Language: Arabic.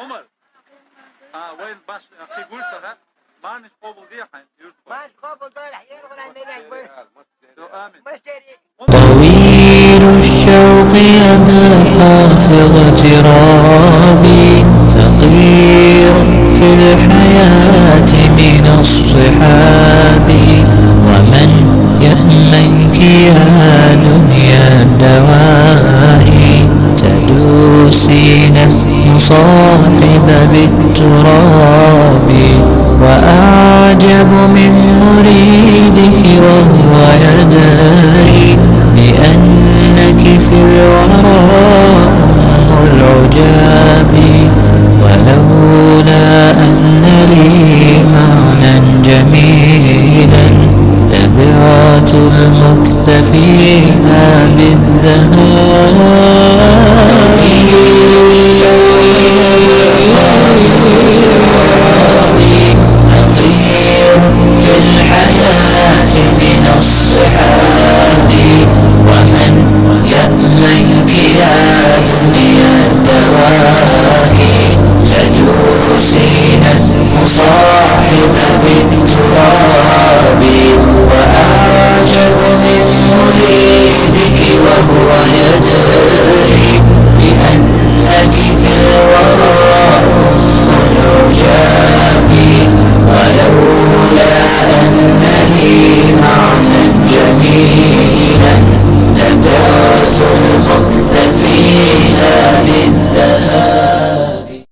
عمر وين باش في بورصة ما نشقبل دي حين ما نشقبل دول حيين ولا نلعب طويل الشوق يبقى في اغترابي فقير في الحياة من الصحاب ومن يأمنك يا دنيا الدواهي تدوسين المصاحب بالتراب وأعجب من مريدك وهو يداري بأنك في الورى أم العجاب ولولا أن لي معنى جميلا لبعت المكتفيها بالذهاب في الحياة من الصحاب ومن يأمنك يا دنيا الدواهي تدوسين المصاحب بالتراب